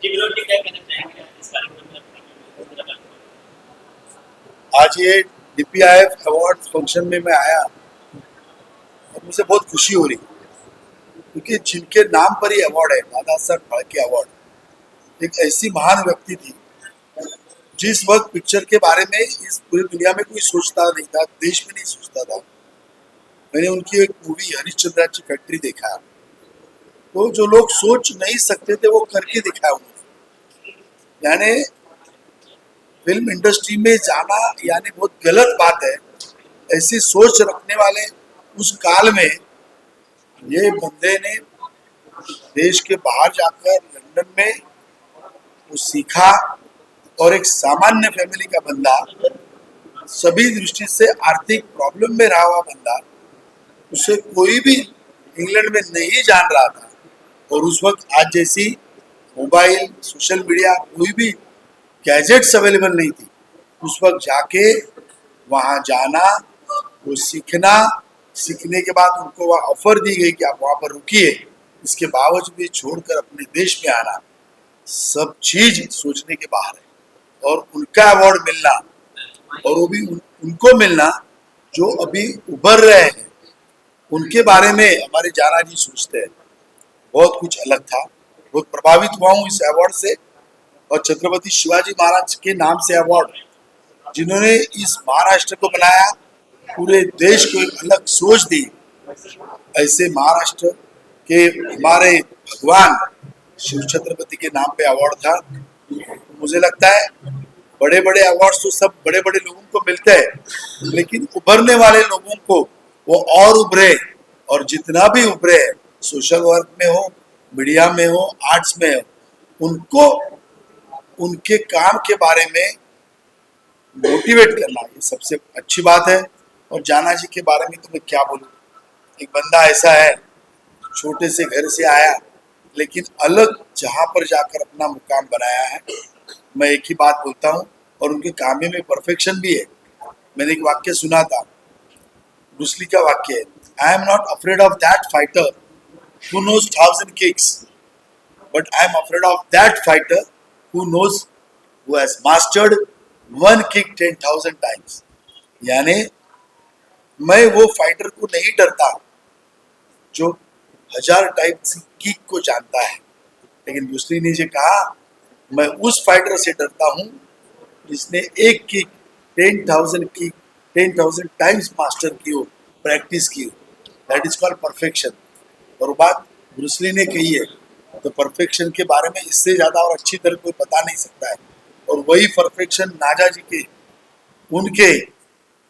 जी विनोद जी, क्या कहना चाहेंगे इस कार्यक्रम में अपनी? आज ये डीपीआईएफ अवार्ड फंक्शन में मैं आया और मुझे बहुत खुशी हो रही क्योंकि जिनके नाम पर ये अवार्ड है, दादा साहब फाल्के अवार्ड, एक ऐसी महान व्यक्ति थी जिस वक्त पिक्चर के बारे में इस पूरी दुनिया में कोई सोचता नहीं था, देश में नहीं सोचता था। मैंने उनकी एक मूवी हरिश्चंद्रा की फैक्ट्री देखा, तो जो लोग सोच नहीं सकते थे वो करके दिखाया उन्होंने। यानी फिल्म इंडस्ट्री में जाना यानी बहुत गलत बात है। ऐसी सोच रखने वाले उस काल में ये बंदे ने देश के बाहर जाकर लंदन में वो सीखा, और एक सामान्य फैमिली का बंदा, सभी दृष्टि से आर्थिक प्रॉब्लम में रहा हुआ बंदा, उसे कोई भी इंग्लैंड में नहीं जान रहा था। और उस वक्त आज जैसी मोबाइल, सोशल मीडिया, कोई भी गैजेट्स अवेलेबल नहीं थी। उस वक्त जाके वहाँ जाना, वो सीखना, सीखने के बाद उनको वहाँ ऑफर दी गई कि आप वहाँ पर रुकिए, इसके बावजूद भी छोड़कर अपने देश में आना, सब चीज सोचने के बाहर है। और उनका अवार्ड मिलना, और वो भी उनको मिलना जो अभी उभर रहे हैं, उनके बारे में हमारे जाना जी सोचते हैं। बहुत कुछ अलग था, बहुत प्रभावित हुआ हूँ इस अवार्ड से। और छत्रपति शिवाजी महाराज के नाम से अवार्ड, जिन्होंने इस महाराष्ट्र को बनाया, पूरे देश को एक अलग सोच दी, ऐसे महाराष्ट्र के हमारे भगवान शिव छत्रपति के नाम पे अवार्ड था। मुझे लगता है बड़े बड़े अवार्ड्स तो सब बड़े बड़े लोगों को मिलते हैं, लेकिन उभरने वाले लोगों को वो और उभरे, और जितना भी उभरे, सोशल वर्क में हो, मीडिया में हो, आर्ट्स में हो, उनको उनके काम के बारे में मोटिवेट करना, ये सबसे अच्छी बात है। और जाना जी के बारे में तो मैं क्या बोलूँ, एक बंदा ऐसा है, छोटे से घर से आया, लेकिन अलग जहाँ पर जाकर अपना मुकाम बनाया है। मैं एक ही बात बोलता हूँ, और उनके काम में परफेक्शन भी है। मैंने एक वाक्य सुना था, ब्रूस ली का वाक्य है, I am not afraid of that fighter who knows 1000 kicks, but I am afraid of that fighter who knows, who has mastered one kick 10,000 times. यानी मैं वो फाइटर को नहीं डरता जो 1000 टाइम्स किक को जानता है, लेकिन ब्रूस ली ने जो कहा, मैं उस फाइटर से डरता हूँ जिसने एक किक 10,000 किक 10,000 टाइम्स मास्टर की हो, प्रैक्टिस की हो। That is called perfection. और बात ब्रूस ली ने कही है, तो परफेक्शन के बारे में इससे ज्यादा और अच्छी तरह कोई बता नहीं सकता है। और वही परफेक्शन नाजा जी के उनके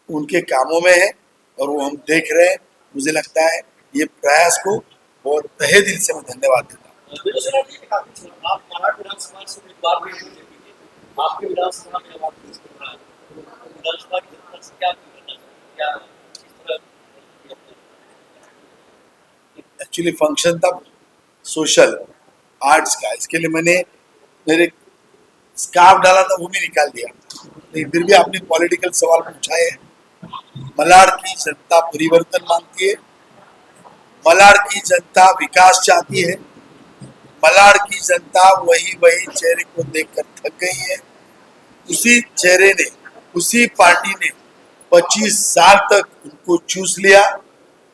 उनके कामों में है, और वो हम देख रहे हैं। मुझे लगता है ये प्रयास को बहुत तहे दिल से मैं धन्यवाद देता हूँ। आप महाराष्ट्र विधानसभा से उम्मीदवार भी हैं, आपके विधानसभा में अवार्ड किसको मिला? विधानसभा की जनता से क्या अपील करना चाहते हैं? क्या एक्चुअली फंक्शन था सोशल आर्ट्स का, इसके लिए मैंने मेरे स्कार्फ डाला था, वो भी निकाल दिया, लेकिन फिर भी आपने पॉलिटिकल सवाल पूछा है। मलाड की जनता परिवर्तन मांगती है, मलाड की जनता विकास चाहती है, मलाड की जनता वही वही चेहरे को देखकर थक गई है। उसी चेहरे ने, उसी पार्टी ने 25 साल तक उनको चूस लिया,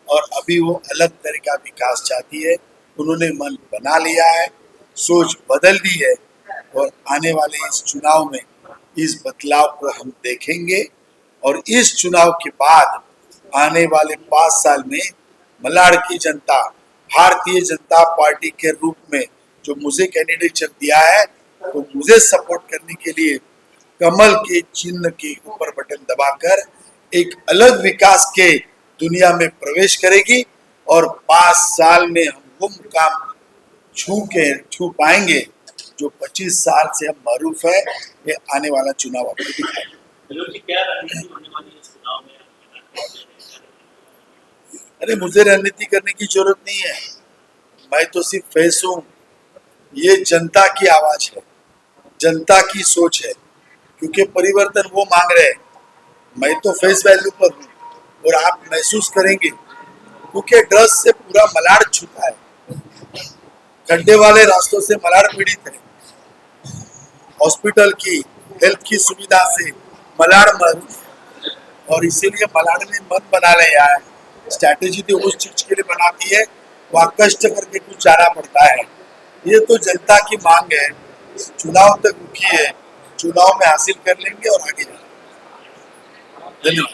और अभी वो अलग तरह का विकास चाहती है। उन्होंने मन बना लिया है, सोच बदल दी है, और आने वाले इस चुनाव में इस बदलाव को हम देखेंगे। और इस चुनाव के बाद आने वाले 5 साल में मलाड की जनता भारतीय जनता पार्टी के रूप में जो मुझे कैंडिडेटशिप दिया है, तो मुझे सपोर्ट करने के लिए कमल के चिन्ह के ऊपर बटन दबाकर एक अलग विकास के दुनिया में प्रवेश करेगी। और 5 साल में हम वो मुकाम छू पाएंगे जो 25 साल से हम मरूफ है। ये आने वाला चुनाव आपको दिखाएगा। विनोद जी, क्या रणनीति होने वाली है इस चुनाव में? अरे मुझे रणनीति करने की जरूरत नहीं है, मैं तो सिर्फ फेस हूँ। ये जनता की आवाज है, जनता की सोच है, क्योंकि परिवर्तन वो मांग रहे हैं। मैं तो फेस वैल्यू पर हूँ, और आप महसूस करेंगे, क्योंकि ड्रग्स से पूरा मलाड छूटा है, खड्डे वाले रास्तों से मलाड पीड़ित है। हॉस्पिटल की, हेल्थ की सुविधा से मलाड मन, और इसीलिए मलाड ने मन बना लिया है। स्ट्रैटेजी तो उस चीज के लिए बनाती है, वहाँ कष्ट करके कुछ जाना पड़ता है। ये तो जनता की मांग है, चुनाव तक रुकी है, चुनाव में हासिल कर लेंगे और आगे जाएंगे। धन्यवाद।